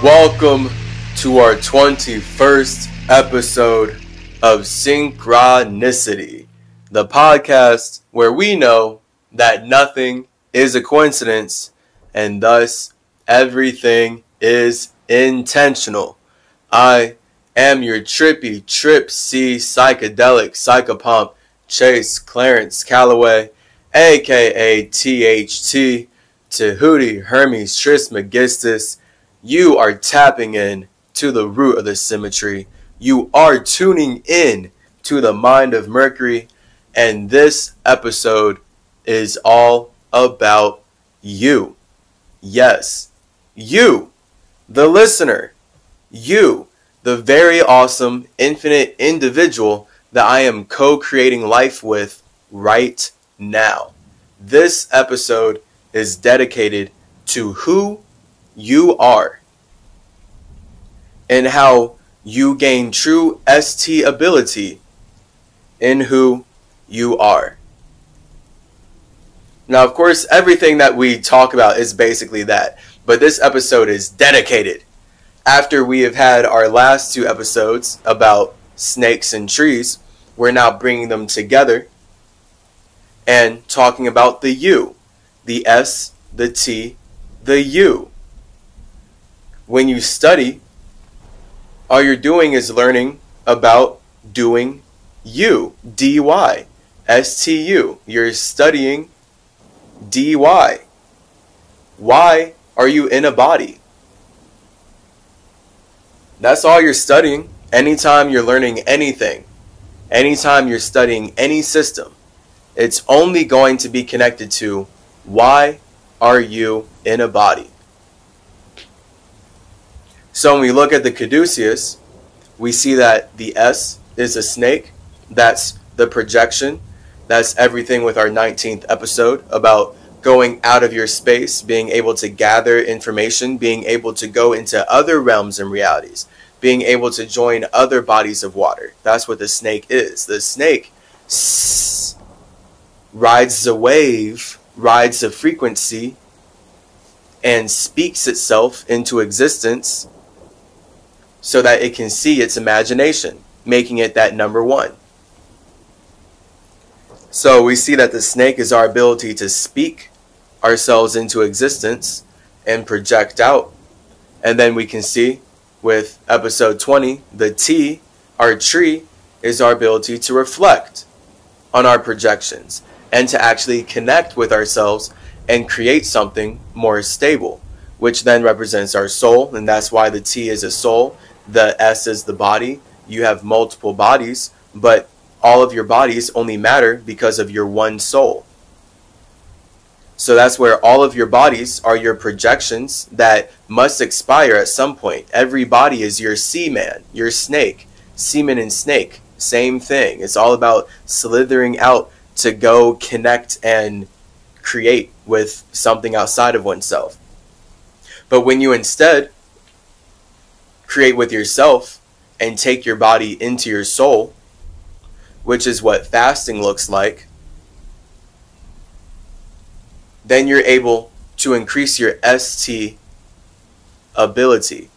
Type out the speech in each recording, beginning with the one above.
Welcome to our 21st episode of Synchronicity, the podcast where we know that nothing is a coincidence and thus everything is intentional. I am your trippy trip C psychedelic psychopomp Chase Clarence Calloway, aka THT, Tahuti Hermes Trismegistus. You are tapping in to the root of the symmetry. You are tuning in to the mind of Mercury. And this episode is all about you. Yes, you, the listener. You, the very awesome, infinite individual that I am co-creating life with right now. This episode is dedicated to who you are and how you gain true ST ability in who you are. Now, of course, everything that we talk about is basically that, but this episode is dedicated. After we have had our last two episodes about snakes and trees, we're now bringing them together and talking about the you, the S, the T, the U. When you study, all you're doing is learning about doing you, DY, STU. You're studying DY. Why are you in a body? That's all you're studying. Anytime you're learning anything, anytime you're studying any system, it's only going to be connected to why are you in a body? So when we look at the caduceus, we see that the S is a snake. That's the projection. That's everything with our 19th episode about going out of your space, being able to gather information, being able to go into other realms and realities, being able to join other bodies of water. That's what the snake is. The snake rides a wave, rides a frequency, and speaks itself into existence so that it can see its imagination, making it that number one. So we see that the snake is our ability to speak ourselves into existence and project out. And then we can see with episode 20, the T, our tree, is our ability to reflect on our projections and to actually connect with ourselves and create something more stable, which then represents our soul. And that's why the T is a soul. The S is the body. You have multiple bodies, but all of your bodies only matter because of your one soul. So that's where all of your bodies are your projections that must expire at some point. Every body is your sea-man, your snake. Seaman and snake, same thing. It's all about slithering out to go connect and create with something outside of oneself. But when you instead create with yourself and take your body into your soul, which is what fasting looks like, then you're able to increase your ST ability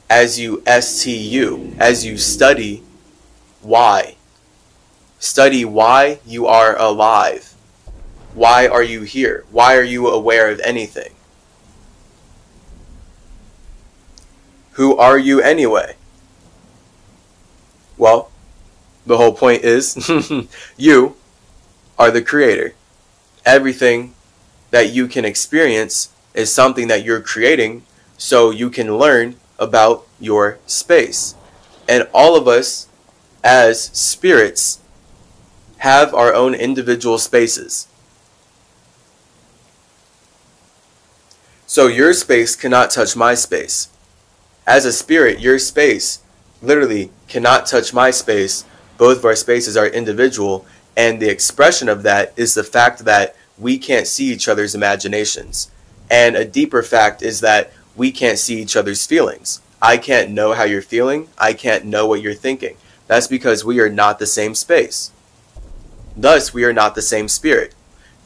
as you STU, as you study why. Study why you are alive. Why are you here? Why are you aware of anything? Who are you anyway? Well, the whole point is you are the creator. Everything that you can experience is something that you're creating so you can learn about your space. And all of us as spirits have our own individual spaces. So your space cannot touch my space. As a spirit, your space literally cannot touch my space. Both of our spaces are individual, and the expression of that is the fact that we can't see each other's imaginations. And a deeper fact is that we can't see each other's feelings. I can't know how you're feeling. I can't know what you're thinking. That's because we are not the same space. Thus, we are not the same spirit.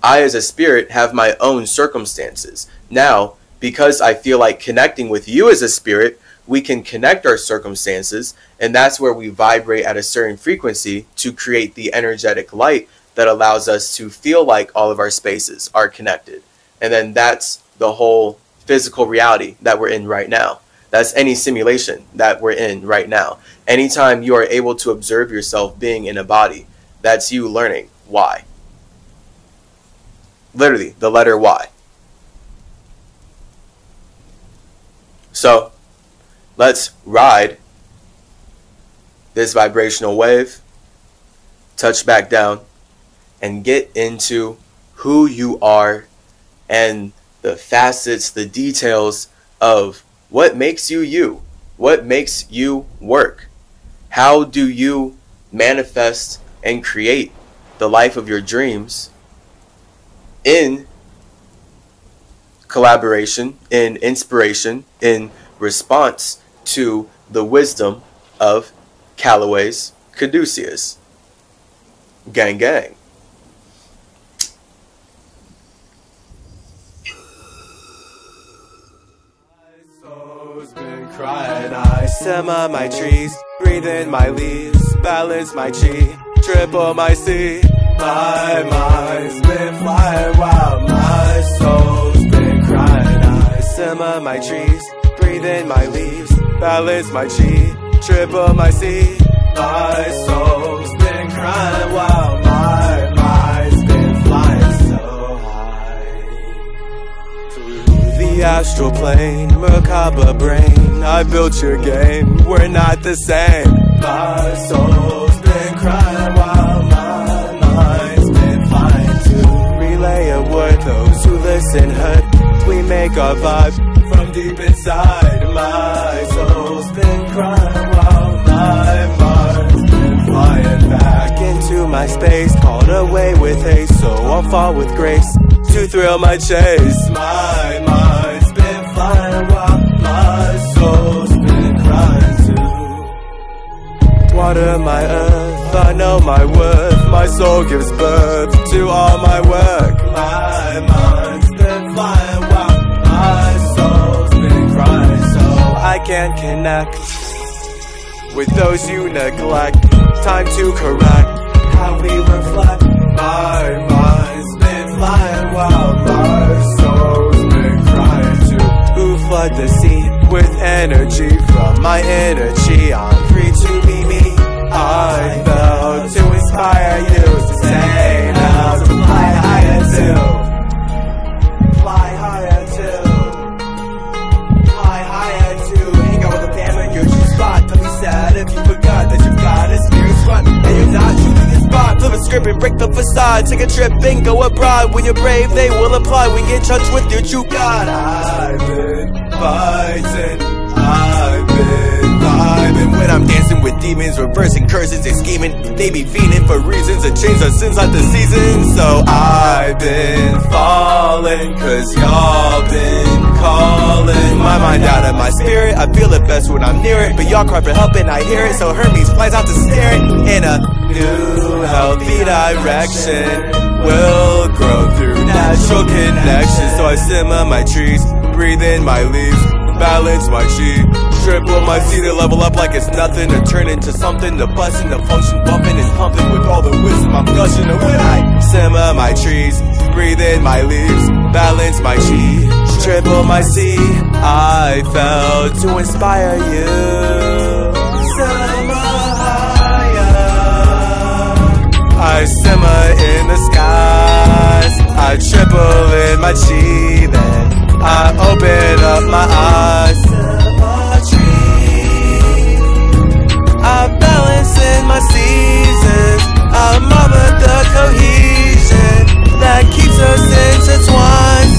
I, as a spirit, have my own circumstances. Now, because I feel like connecting with you as a spirit, we can connect our circumstances, and that's where we vibrate at a certain frequency to create the energetic light that allows us to feel like all of our spaces are connected. And then that's the whole physical reality that we're in right now. That's any simulation that we're in right now. Anytime you are able to observe yourself being in a body, that's you learning why. Literally, the letter Y. So, let's ride this vibrational wave, touch back down, and get into who you are and the facets, the details of what makes you you, what makes you work. How do you manifest and create the life of your dreams in collaboration, in inspiration, in response to the wisdom of Callaway's Caduceus. Gang, gang. My soul's been crying. I simmer my trees, breathe in my leaves, balance my chi, triple my C. My mind's been flying wild. My soul's been crying. I simmer my trees, breathe in my leaves, balance my chi, triple my C. My soul's been crying while my mind's been flying so high. Through the astral plane, Merkaba brain, I built your game, we're not the same. My soul's been crying while my mind's been flying. To relay a word, those who listen heard, we make our vibe from deep inside. My soul's been crying while my mind's been flying back into my space, called away with haste, so I'll fall with grace to thrill my chase. My mind's been flying while my soul's been crying too. Water my earth, I know my worth, my soul gives birth to all my work. My mind's been flying while my soul's been crying, so I can't connect with those you neglect. Time to correct how we reflect. My mind's been flying while my soul's been crying too. Who flood the sea with energy from my inner chi? I'm free to be me. I felt to inspire you to say now to fly higher too. Fly higher too. Fly higher too. Hang out with the family in your true spot. Don't be sad if you forgot that you've got a spirit squad and you're not true to the spot. Flip a script and break the facade. Take a trip and go abroad. When you're brave, they will apply. We get in touch with your true God. I've been fighting. I've been vibing when I'm dancing with demons, reversing curses, they scheming. They be fiending for reasons to change our sins like the seasons. So I've been falling, cause y'all been calling my mind out of my spirit. I feel it best when I'm near it, but y'all cry for help and I hear it. So Hermes flies out to stare it in a new healthy direction. Will grow through natural connection. So I simmer my trees, breathe in my leaves, balance my chi, triple my C to level up like it's nothing, to turn into something, to bust into function, bumping and pumping with all the wisdom I'm gushing. And when I simmer my trees, breathe in my leaves, balance my chi, triple my C, I felt to inspire you. Simmer higher. I simmer in the skies, I triple in my chi, then I open up my eyes. I balance in my seasons. I mother the cohesion that keeps us intertwined.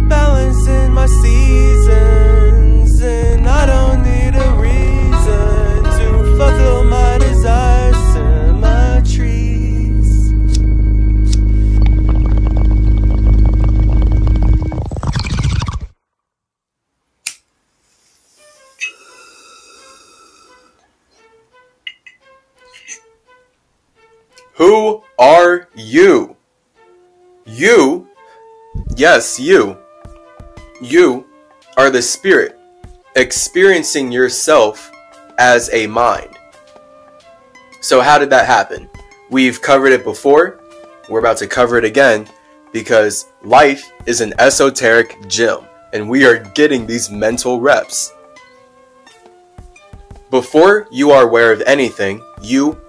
Balance in my seasons, and I don't need a reason to fulfill my desires. Who are you? You Yes, you. You are the spirit experiencing yourself as a mind. So how did that happen? We've covered it before. We're about to cover it again because life is an esoteric gym and we are getting these mental reps. Before you are aware of anything, you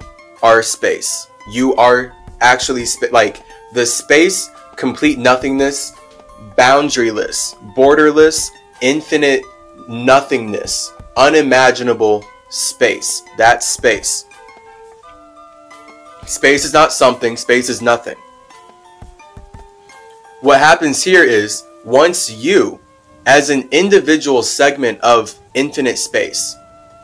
are space. You are actually like the space, complete nothingness, boundaryless, borderless, infinite nothingness, unimaginable space. That's space. Space is not something, space is nothing. What happens here is once you, as an individual segment of infinite space,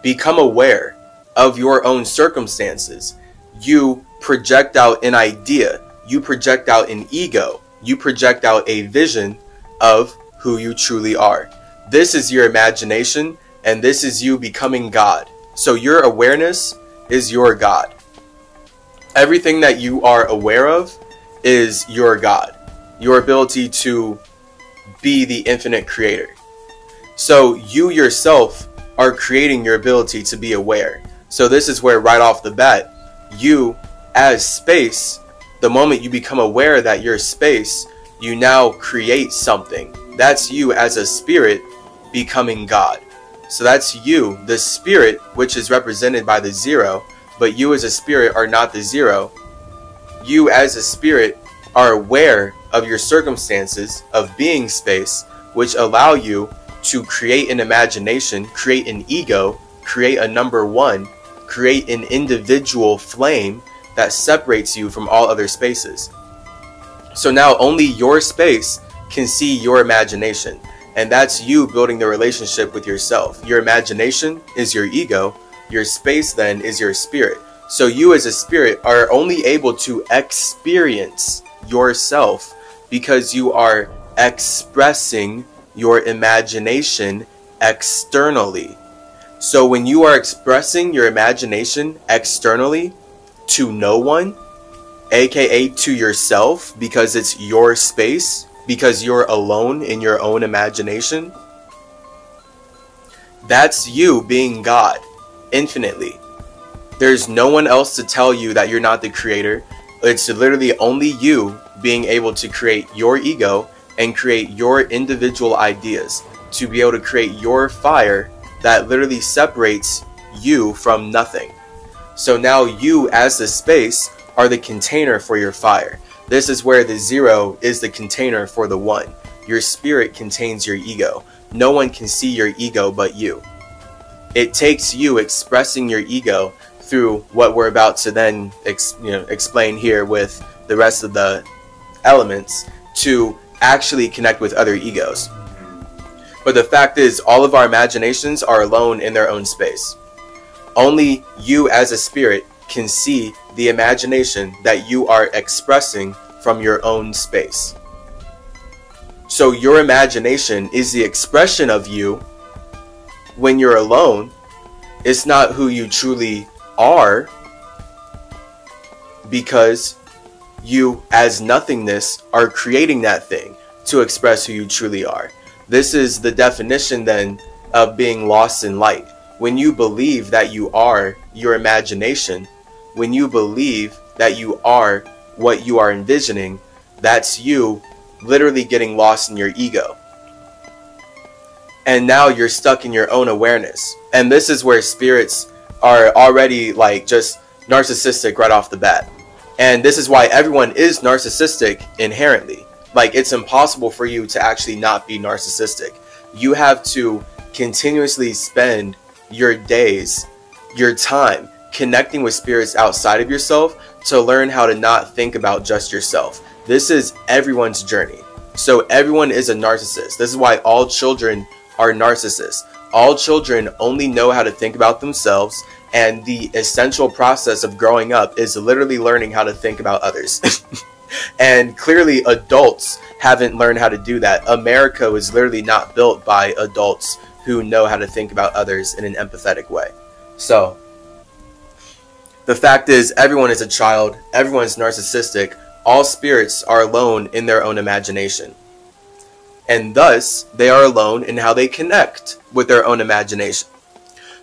become aware of your own circumstances, you project out an idea, you project out an ego, you project out a vision of who you truly are. This is your imagination, and this is you becoming God. So your awareness is your God. Everything that you are aware of is your God. Your ability to be the infinite creator. So you yourself are creating your ability to be aware. So this is where right off the bat, you as space, the moment you become aware that you're space, you now create something. That's you as a spirit becoming God. So that's you, the spirit, which is represented by the zero, but you as a spirit are not the zero. You as a spirit are aware of your circumstances of being space, which allow you to create an imagination, create an ego, create a number one, create an individual flame that separates you from all other spaces. So now only your space can see your imagination, and that's you building the relationship with yourself. Your imagination is your ego, your space then is your spirit. So you as a spirit are only able to experience yourself because you are expressing your imagination externally. So when you are expressing your imagination externally to no one, aka to yourself, because it's your space, because you're alone in your own imagination, that's you being God infinitely. There's no one else to tell you that you're not the creator. It's literally only you being able to create your ego and create your individual ideas to be able to create your fire that literally separates you from nothing. So now you as the space are the container for your fire. This is where the zero is the container for the one. Your spirit contains your ego. No one can see your ego but you. It takes you expressing your ego through what we're about to then explain here with the rest of the elements to actually connect with other egos. But the fact is, all of our imaginations are alone in their own space. Only you as a spirit can see the imagination that you are expressing from your own space. So your imagination is the expression of you when you're alone. It's not who you truly are, because you as nothingness are creating that thing to express who you truly are. This is the definition then of being lost in light. When you believe that you are your imagination, when you believe that you are what you are envisioning, that's you literally getting lost in your ego. And now you're stuck in your own awareness. And this is where spirits are already like just narcissistic right off the bat. And this is why everyone is narcissistic inherently. Like, it's impossible for you to actually not be narcissistic. You have to continuously spend your days, your time connecting with spirits outside of yourself to learn how to not think about just yourself. This is everyone's journey. So everyone is a narcissist. This is why all children are narcissists. All children only know how to think about themselves, and the essential process of growing up is literally learning how to think about others. And clearly adults haven't learned how to do that. America was literally not built by adults who know how to think about others in an empathetic way. So the fact is, everyone is a child, everyone's narcissistic, all spirits are alone in their own imagination. and thus they are alone in how they connect with their own imagination.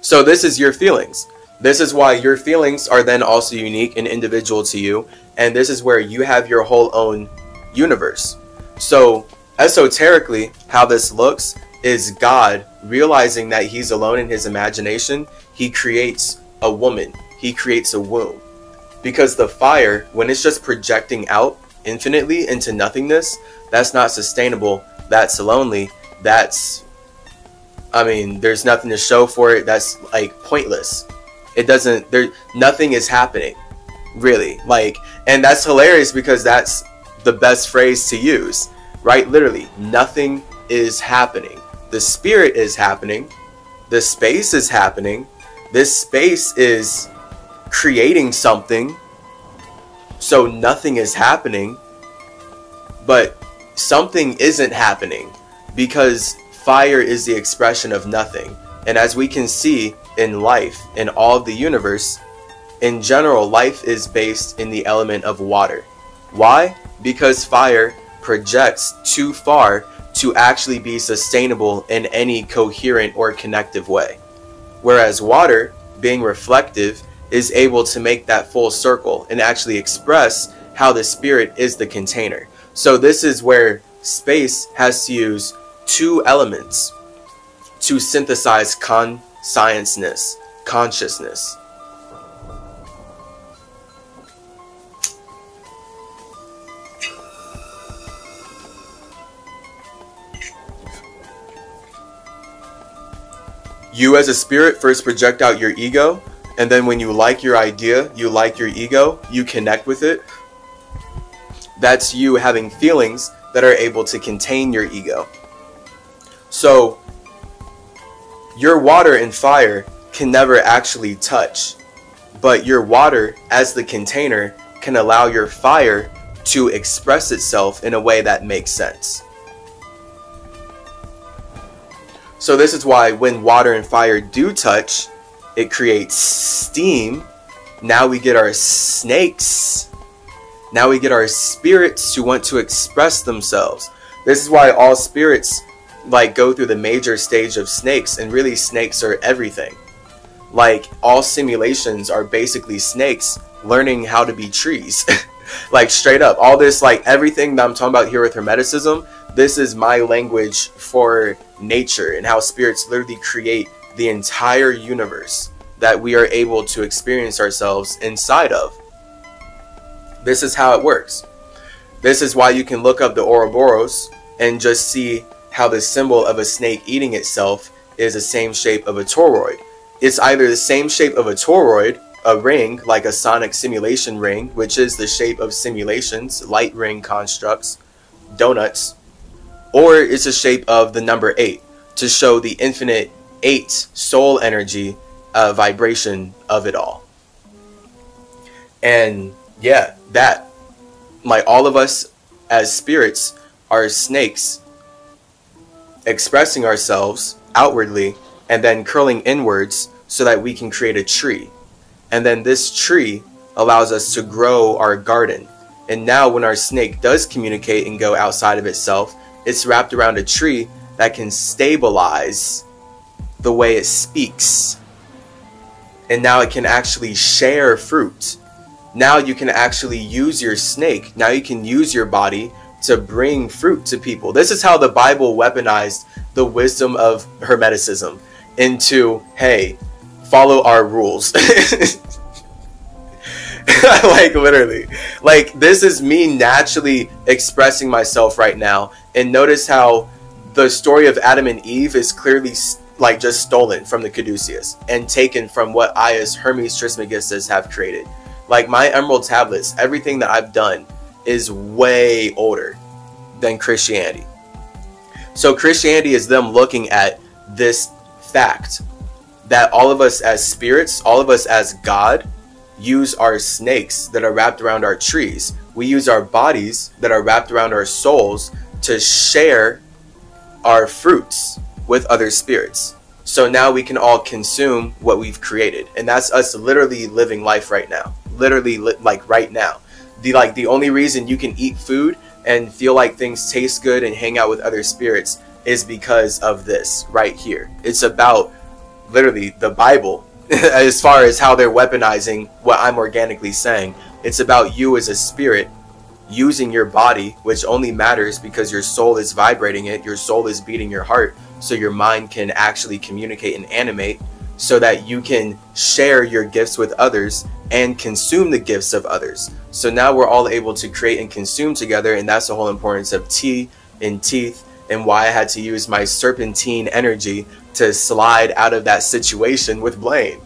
So this is your feelings. This is why your feelings are then also unique and individual to you, and this is where you have your whole own universe. So esoterically, how this looks is God realizing that he's alone in his imagination. He creates a woman. He creates a womb. Because the fire, when it's just projecting out infinitely into nothingness, that's not sustainable. That's lonely. That's, I mean, there's nothing to show for it. That's like pointless. It doesn't, nothing is happening, really. Like, and that's hilarious because that's the best phrase to use, right? Literally, nothing is happening. The spirit is happening. The space is happening. This space is creating something. So nothing is happening, but something isn't happening because fire is the expression of nothing. And as we can see in life, in all of the universe, in general, life is based in the element of water. Why? Because fire projects too far to actually be sustainable in any coherent or connective way. Whereas water, being reflective, is able to make that full circle and actually express how the spirit is the container. So this is where space has to use two elements to synthesize conscientiousness, consciousness. You as a spirit first project out your ego, and then when you like your idea, you like your ego, you connect with it. That's you having feelings that are able to contain your ego. So your water and fire can never actually touch, but your water as the container can allow your fire to express itself in a way that makes sense. So this is why when water and fire do touch, it creates steam. Now we get our snakes. Now we get our spirits who want to express themselves. This is why all spirits like go through the major stage of snakes, and really snakes are everything. Like all simulations are basically snakes learning how to be trees. Like straight up, all this, like everything that I'm talking about here with Hermeticism, this is my language for nature and how spirits literally create the entire universe that we are able to experience ourselves inside of. This is how it works. This is why you can look up the Ouroboros and just see how the symbol of a snake eating itself is the same shape of a toroid. It's either the same shape of a toroid, a ring, like a sonic simulation ring, which is the shape of simulations, light ring constructs, donuts, or it's the shape of the number 8 to show the infinite 8 soul energy vibration of it all. And yeah, that, like all of us as spirits are snakes expressing ourselves outwardly and then curling inwards so that we can create a tree. And then this tree allows us to grow our garden. And now when our snake does communicate and go outside of itself, it's wrapped around a tree that can stabilize the way it speaks. And now it can actually share fruit. Now you can actually use your snake. Now you can use your body to bring fruit to people. This is how the Bible weaponized the wisdom of Hermeticism into, hey, follow our rules. Like literally, like this is me naturally expressing myself right now. And notice how the story of Adam and Eve is clearly like just stolen from the Caduceus and taken from what I as Hermes Trismegistus have created. Like my emerald tablets, everything that I've done is way older than Christianity. So Christianity is them looking at this fact that all of us as spirits, all of us as God, use our snakes that are wrapped around our trees. We use our bodies that are wrapped around our souls to share our fruits with other spirits. So now we can all consume what we've created. And that's us literally living life right now. Literally like right now. The only reason you can eat food and feel like things taste good and hang out with other spirits is because of this right here. It's about literally the Bible as far as how they're weaponizing what I'm organically saying. It's about you as a spirit using your body, which only matters because your soul is vibrating it, your soul is beating your heart, so your mind can actually communicate and animate, so that you can share your gifts with others and consume the gifts of others. So now we're all able to create and consume together, and that's the whole importance of tea and teeth, and why I had to use my serpentine energy to slide out of that situation with Blaine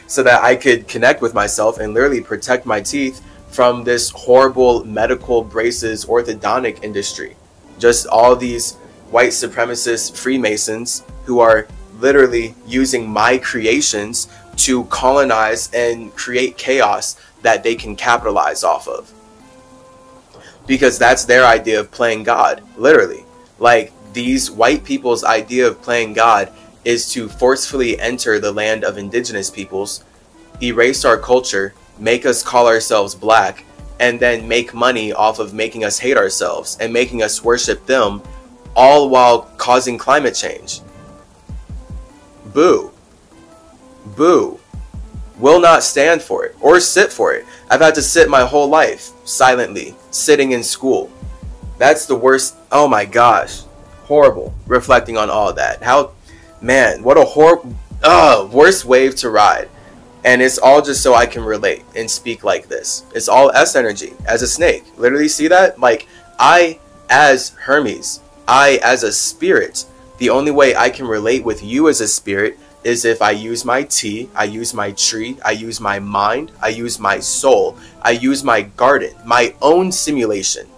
so that I could connect with myself and literally protect my teeth from this horrible medical braces orthodontic industry. Just all these white supremacist Freemasons who are literally using my creations to colonize and create chaos that they can capitalize off of. Because that's their idea of playing God, literally. Like, these white people's idea of playing God is to forcefully enter the land of indigenous peoples, erase our culture, make us call ourselves black, and then make money off of making us hate ourselves and making us worship them, all while causing climate change. Boo. Boo. Will not stand for it or sit for it. I've had to sit my whole life silently, sitting in school. That's the worst. Oh my gosh. Horrible. Reflecting on all of that. How, man, what a horrible, worst wave to ride. And it's all just so I can relate and speak like this. It's all S energy as a snake. Literally, see that? Like, I as Hermes, I as a spirit, the only way I can relate with you as a spirit is if I use my tea, I use my tree, I use my mind, I use my soul, I use my garden, my own simulation.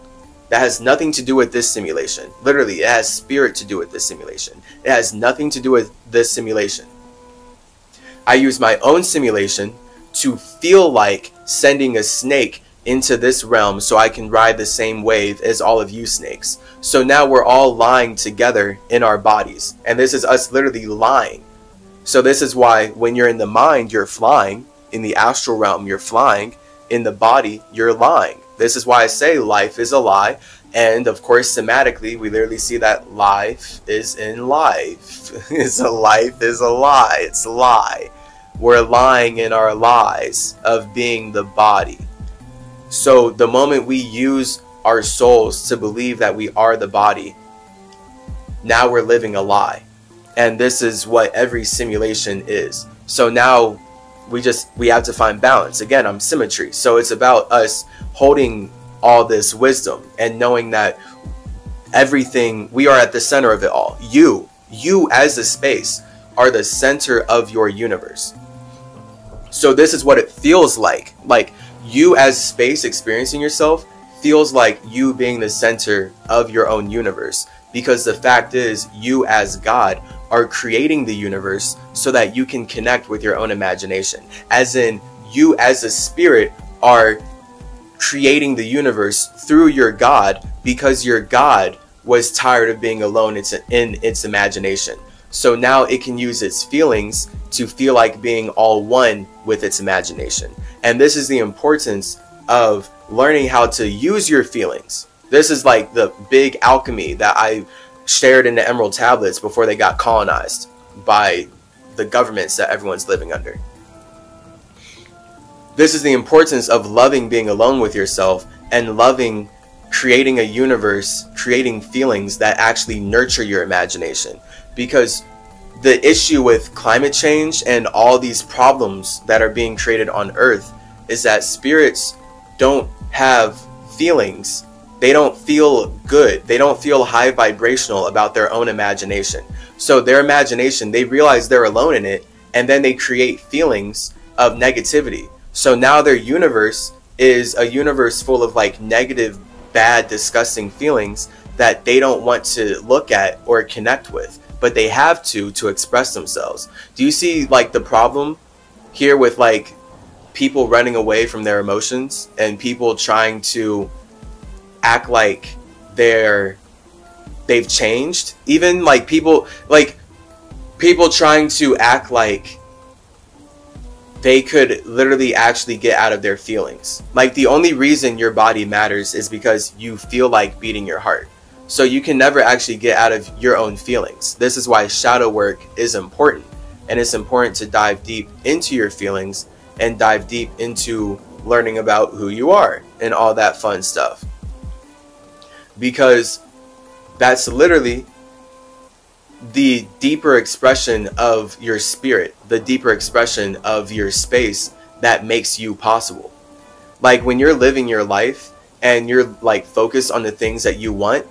That has nothing to do with this simulation. Literally, it has spirit to do with this simulation. It has nothing to do with this simulation. I use my own simulation to feel like sending a snake into this realm so I can ride the same wave as all of you snakes. So now we're all lying together in our bodies. And this is us literally lying. So this is why when you're in the mind, you're flying. In the astral realm, you're flying. In the body, you're lying. This is why I say life is a lie. And of course, somatically, we literally see that life is in life. Life is a lie. It's a lie. We're lying in our lies of being the body. So the moment we use our souls to believe that we are the body, now we're living a lie. And this is what every simulation is. So now we have to find balance. Again, I'm symmetry. So it's about us holding all this wisdom and knowing that everything, we are at the center of it all. You as a space are the center of your universe. So this is what it feels like. Like, you as space experiencing yourself feels like you being the center of your own universe. Because the fact is, you as God are creating the universe so that you can connect with your own imagination. As in, you as a spirit are creating the universe through your God, because your God was tired of being alone in its imagination. So now it can use its feelings to feel like being all one with its imagination. And this is the importance of learning how to use your feelings. This is like the big alchemy that I shared in the Emerald Tablets before they got colonized by the governments that everyone's living under. This is the importance of loving being alone with yourself and loving creating a universe, creating feelings that actually nurture your imagination. Because the issue with climate change and all these problems that are being created on Earth is that spirits don't have feelings. They don't feel good. They don't feel high vibrational about their own imagination. So their imagination, they realize they're alone in it, and then they create feelings of negativity. So now their universe is a universe full of like negative, bad, disgusting feelings that they don't want to look at or connect with, but they have to express themselves. Do you see like the problem here with like people running away from their emotions and people trying to act like they've changed? Even like people trying to act like they could literally actually get out of their feelings. Like, the only reason your body matters is because you feel like beating your heart. So you can never actually get out of your own feelings. This is why shadow work is important. And it's important to dive deep into your feelings and dive deep into learning about who you are and all that fun stuff. Because that's literally the deeper expression of your spirit, the deeper expression of your space that makes you possible. Like, when you're living your life and you're like focused on the things that you want,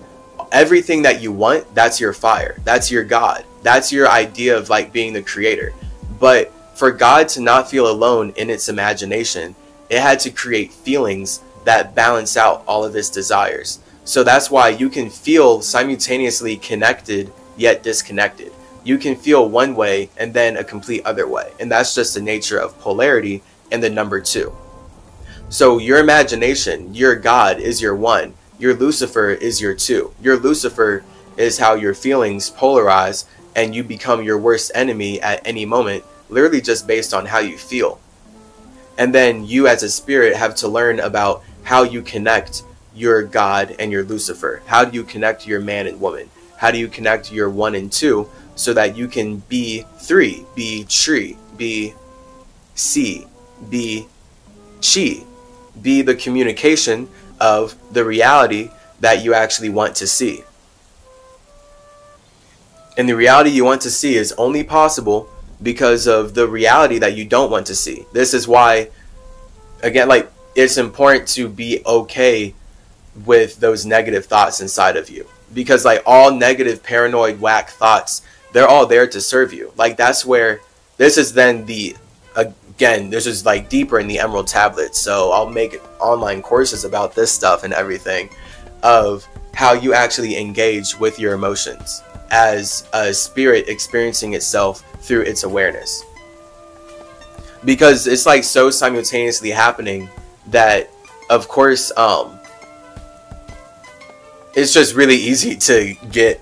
everything that you want, that's your fire, that's your God, that's your idea of like being the creator. But for God to not feel alone in its imagination, it had to create feelings that balance out all of its desires. So that's why you can feel simultaneously connected yet disconnected. You can feel one way and then a complete other way. And that's just the nature of polarity and the number 2. So your imagination, your God is your 1. Your Lucifer is your 2. Your Lucifer is how your feelings polarize and you become your worst enemy at any moment, literally just based on how you feel. And then you as a spirit have to learn about how you connect your God and your Lucifer. How do you connect your man and woman? How do you connect your 1 and 2 so that you can be 3, be tree, be C, be chi, be the communication of the reality that you actually want to see. And the reality you want to see is only possible because of the reality that you don't want to see. This is why, again, like, it's important to be okay with those negative thoughts inside of you. Because like all negative, paranoid, whack thoughts, they're all there to serve you. Like, that's where this is then the, again, this is like deeper in the Emerald Tablet. So I'll make online courses about this stuff and everything of how you actually engage with your emotions as a spirit experiencing itself through its awareness. Because it's like so simultaneously happening that, of course, it's just really easy to get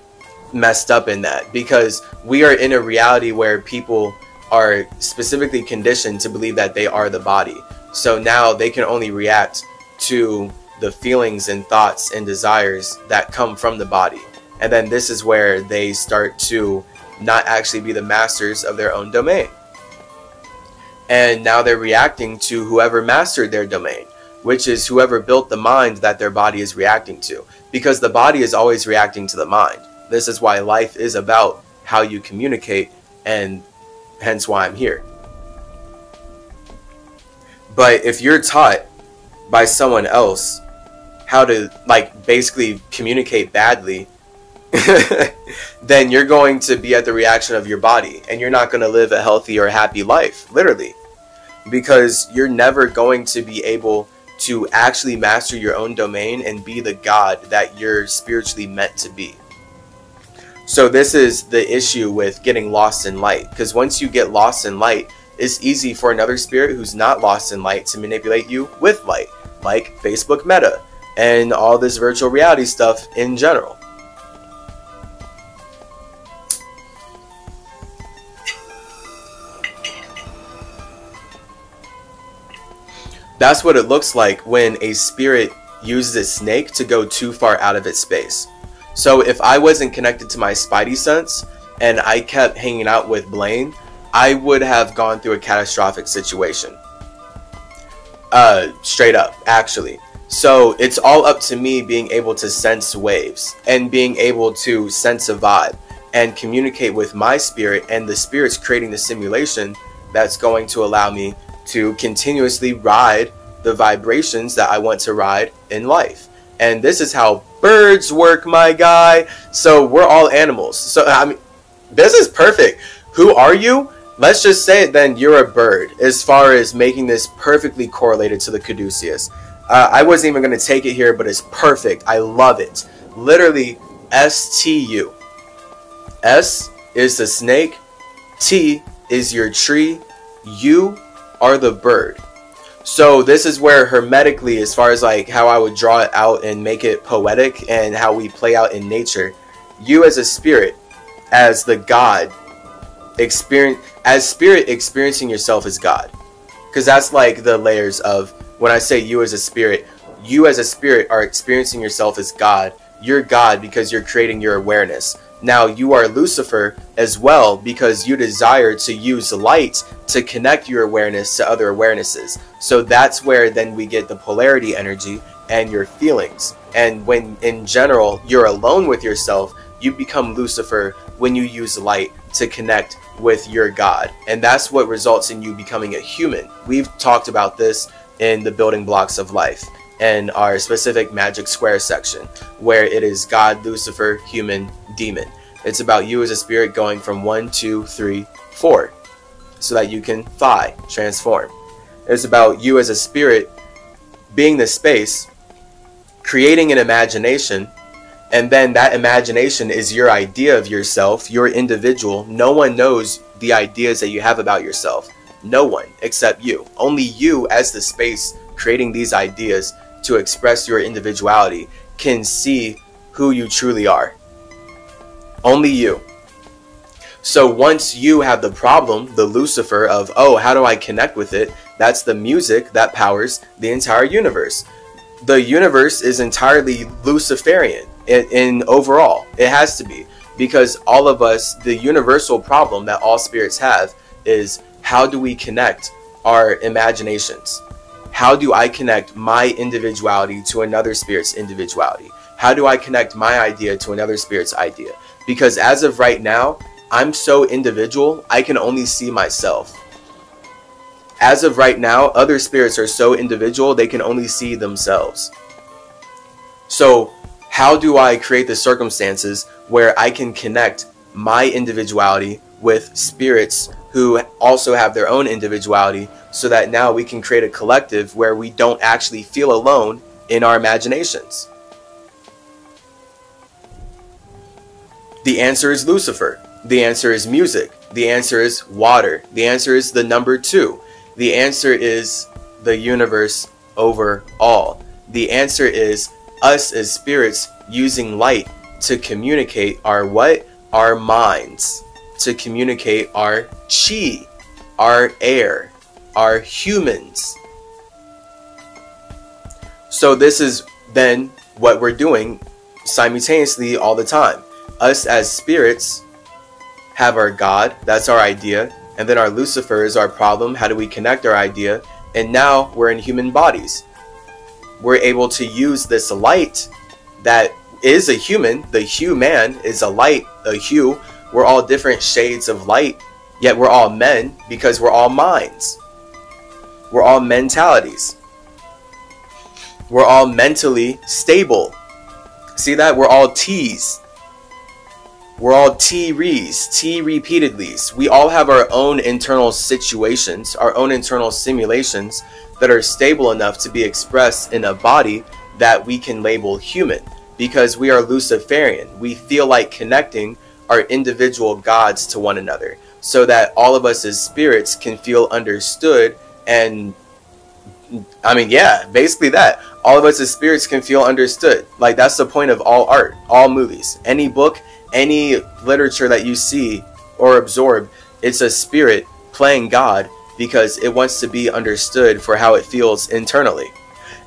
messed up in that, because we are in a reality where people are specifically conditioned to believe that they are the body. So now they can only react to the feelings and thoughts and desires that come from the body. And then this is where they start to not actually be the masters of their own domain. And now they're reacting to whoever mastered their domain, which is whoever built the mind that their body is reacting to. Because the body is always reacting to the mind. This is why life is about how you communicate, and hence why I'm here. But if you're taught by someone else how to like basically communicate badly, then you're going to be at the reaction of your body, and you're not going to live a healthy or happy life, literally. Because you're never going to be able to actually master your own domain and be the God that you're spiritually meant to be. So this is the issue with getting lost in light, because once you get lost in light, it's easy for another spirit who's not lost in light to manipulate you with light, like Facebook Meta and all this virtual reality stuff in general. That's what it looks like when a spirit uses a snake to go too far out of its space. So if I wasn't connected to my spidey sense and I kept hanging out with Blaine, I would have gone through a catastrophic situation. Straight up, actually. So it's all up to me being able to sense waves and being able to sense a vibe and communicate with my spirit, and the spirit's creating the simulation that's going to allow me to continuously ride the vibrations that I want to ride in life. And this is how birds work, my guy. So we're all animals. So I mean, this is perfect. Who are you? Let's just say it then, you're a bird, as far as making this perfectly correlated to the caduceus. I wasn't even going to take it here, but it's perfect. I love it. Literally, STU. S is the snake. T is your tree. U are the bird. So this is where hermetically, as far as like how I would draw it out and make it poetic and how we play out in nature, you as a spirit, as the God, as spirit experiencing yourself as God. Because that's like the layers of when I say you as a spirit are experiencing yourself as God. You're God because you're creating your awareness. Now you are Lucifer as well because you desire to use light to connect your awareness to other awarenesses. So that's where then we get the polarity energy and your feelings. And when in general you're alone with yourself, you become Lucifer when you use light to connect with your God. And that's what results in you becoming a human. We've talked about this in the building blocks of life and our specific magic square section, where it is God, Lucifer, human, demon. It's about you as a spirit going from 1, 2, 3, 4, so that you can phi, transform. It's about you as a spirit being the space, creating an imagination, and then that imagination is your idea of yourself, your individual. No one knows the ideas that you have about yourself. No one except you. Only you as the space creating these ideas to express your individuality can see who you truly are. Only you. So once you have the problem, the Lucifer of, oh, how do I connect with it? That's the music that powers the entire universe. The universe is entirely Luciferian in overall. It has to be. Because all of us, the universal problem that all spirits have is, how do we connect our imaginations? How do I connect my individuality to another spirit's individuality? How do I connect my idea to another spirit's idea? Because as of right now, I'm so individual, I can only see myself. As of right now, other spirits are so individual, they can only see themselves. So how do I create the circumstances where I can connect my individuality with spirits who also have their own individuality, so that now we can create a collective where we don't actually feel alone in our imaginations? The answer is Lucifer. The answer is music. The answer is water. The answer is the number 2. The answer is the universe overall. The answer is us as spirits using light to communicate our what? Our minds. To communicate our chi, our air, our humans. So this is then what we're doing simultaneously all the time. Us as spirits have our God, that's our idea, and then our Lucifer is our problem. How do we connect our idea? And now we're in human bodies. We're able to use this light that is a human. The human is a light, a hue. We're all different shades of light, yet we're all men because we're all minds. We're all mentalities. We're all mentally stable. See that? We're all T's. We're all T-rees, T repeatedlys. We all have our own internal situations, our own internal simulations that are stable enough to be expressed in a body that we can label human, because we are Luciferian. We feel like connecting our individual gods to one another so that all of us as spirits can feel understood. And I mean, yeah, basically that. All of us as spirits can feel understood. Like, that's the point of all art, all movies, any book, any literature that you see or absorb. It's a spirit playing God because it wants to be understood for how it feels internally.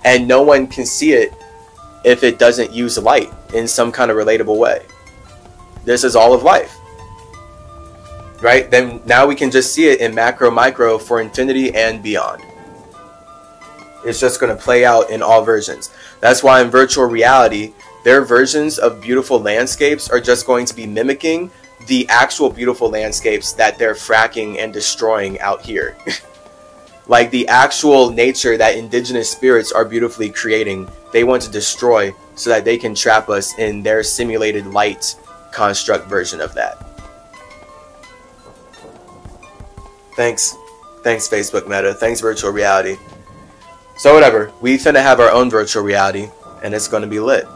And no one can see it if it doesn't use light in some kind of relatable way. This is all of life, right? Then now we can just see it in macro, micro, for infinity and beyond. It's just going to play out in all versions. That's why in virtual reality, their versions of beautiful landscapes are just going to be mimicking the actual beautiful landscapes that they're fracking and destroying out here. Like the actual nature that indigenous spirits are beautifully creating, they want to destroy so that they can trap us in their simulated light construct version of that. Thanks Facebook Meta. Thanks virtual reality. So whatever, we finna have our own virtual reality, and it's gonna be lit.